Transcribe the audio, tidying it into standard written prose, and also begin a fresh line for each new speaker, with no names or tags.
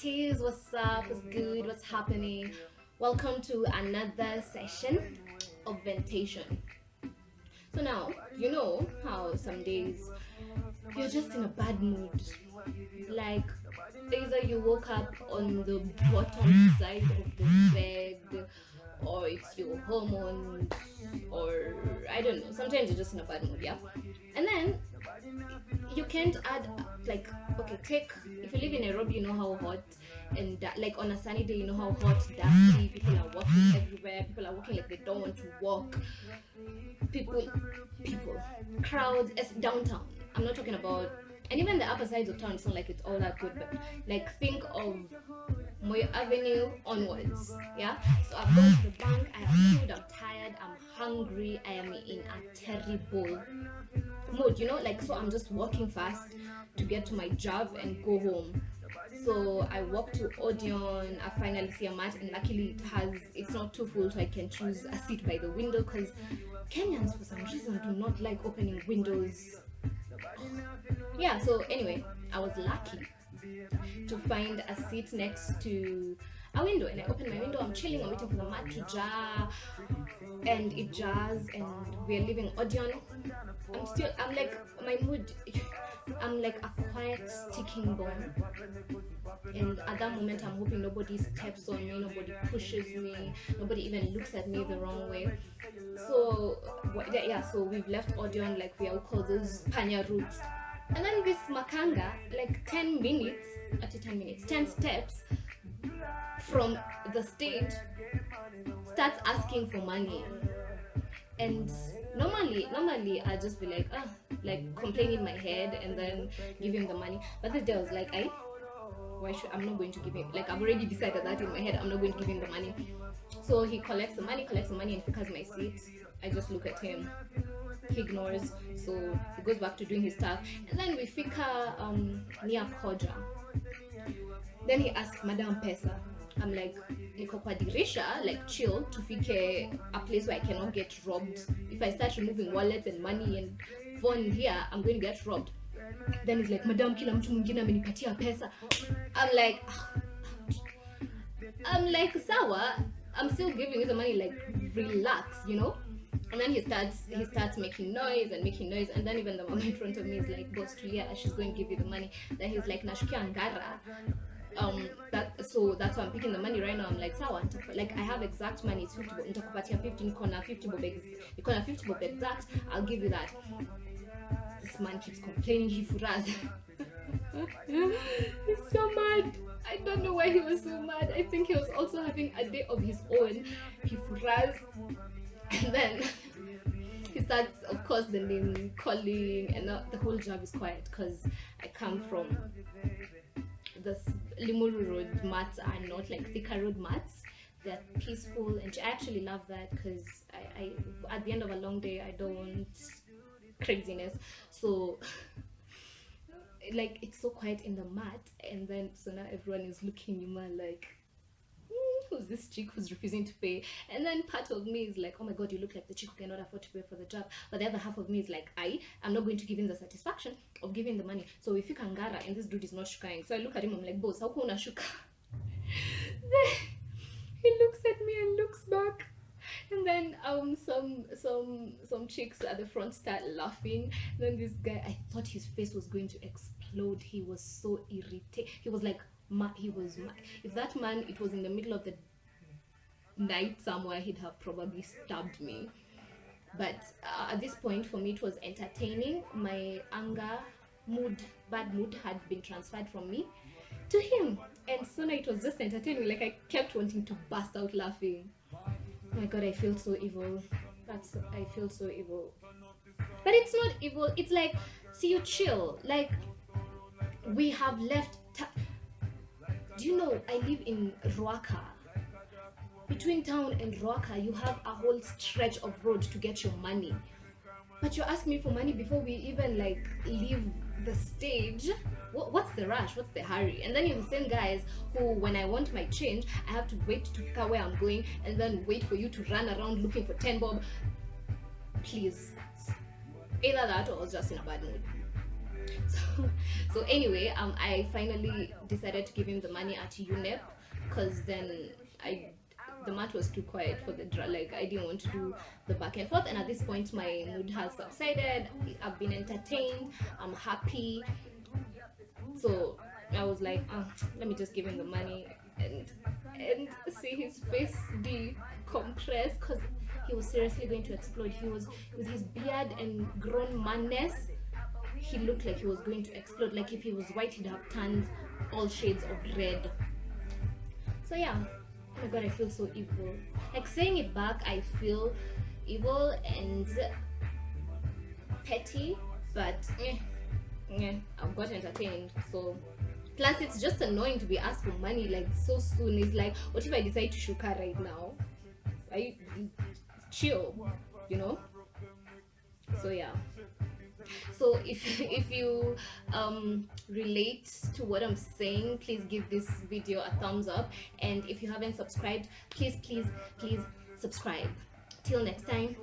Matatus, what's up? What's good? What's happening? Welcome to another session of Ventation. So now, you know how some days you're just in a bad mood. Like either you woke up on the bottom side of the bed, or it's your hormones, or I don't know. Sometimes you're just in a bad mood, yeah? And then you can't add like okay take if you live in Nairobi, you know how hot and like on a sunny day, you know how hot, dusty, people are walking everywhere, people are walking like they don't want to walk, people people crowds as downtown. I'm not talking about, and even the upper sides of town, it's not like it's all that good, but like think of Moyo Avenue onwards. Yeah. So I've gone to the bank, I have food, I'm tired, I'm hungry, I am in a terrible mood, like, so I'm just walking fast to get to my job and go home. So I walk to Odeon, I finally see a mat, and luckily it's not too full, so I can choose a seat by the window because Kenyans for some reason do not like opening windows. Yeah, so anyway, I was lucky to find a seat next to a window, and I open my window, I'm chilling, I'm waiting for the mat to jar, and it jars, and we're leaving Odeon. I'm like, my mood, I'm like a quiet ticking bomb, and at that moment I'm hoping nobody steps on me, nobody pushes me, nobody even looks at me the wrong way. So yeah, so we've left Odeon, like we are called those panya routes, and then this makanga, like 10 minutes, 10 steps from the stage, starts asking for money. And normally I'll just be like like complain in my head and then give him the money. But this day I was like, I'm not going to give him, like I've already decided that in my head, I'm not going to give him the money. So he collects the money and because my seat, I just look at him, he ignores, so he goes back to doing his stuff, and then we fika near Koja. Then he asks Madam Pesa. I'm like, niko kwa dirisha, like chill, tufike a place where I cannot get robbed. If I start removing wallets and money and phone here, I'm going to get robbed. Then he's like, Madam, kila mtu mwingine amenipatia pesa. I'm like, sawa, I'm still giving you the money, like relax, And then he starts making noise, and then even the mama in front of me is like, boss Tulia, she's going to give you the money. Then he's like, nashukia ngara. So that's why I'm picking the money right now. I'm like, sawa, like I have exact money, it's 50 bob, nitakupatia 50, niko 50 bob exact, I'll give you that. This man keeps complaining, he furaz. He's so mad. I don't know why he was so mad. I think he was also having a day of his own. He furaz, and then he starts, of course, the name calling, and the whole job is quiet because I come from the Limuru Road mats are not like thicker road mats. They're peaceful, and I actually love that because I at the end of a long day, I don't want craziness. So like it's so quiet in the mat, and then so now everyone is looking at me like, who's this chick who's refusing to pay? And then part of me is like, oh my god, you look like the chick who cannot afford to pay for the job. But the other half of me is like, I'm not going to give him the satisfaction of giving the money. So if you can gara and this dude is not shukaing, so I look at him, I'm like, boss, how come una shuka? He looks at me and looks back, and then some chicks at the front start laughing. Then this guy, I thought his face was going to explode. He was so irritated. He was like, he was mad. If that man, it was in the middle of the night somewhere, he'd have probably stabbed me. But at this point, for me, it was entertaining. My anger, bad mood had been transferred from me to him, and so now it was just entertaining. Like I kept wanting to burst out laughing. Oh my god, I feel so evil. I feel so evil. But it's not evil. It's like, see, you chill. Like we have left. Do you know I live in Ruaka? Between town and Ruaka, you have a whole stretch of road to get your money. But you ask me for money before we even like leave the stage. What's the rush? What's the hurry? And then you're the same guys who, when I want my change, I have to wait to figure where I'm going, and then wait for you to run around looking for 10 bob. Please, either that or I was just in a bad mood. So anyway, I finally decided to give him the money at UNEP, because then I the mat was too quiet for the like I didn't want to do the back and forth, and at this point my mood has subsided. I've been entertained, I'm happy. So I was like, let me just give him the money, and see his face decompress, because he was seriously going to explode. He was, with his beard and grown manness, he looked like he was going to explode. Like if he was white, he'd have turned all shades of red. So yeah, oh my god, I feel so evil. Like saying it back, I feel evil and petty, but I've got entertained. So plus it's just annoying to be asked for money like so soon. It's like, what if I decide to shuka right now? I chill, you know. So yeah. So if you relate to what I'm saying, please give this video a thumbs up, and if you haven't subscribed, please subscribe. Till next time.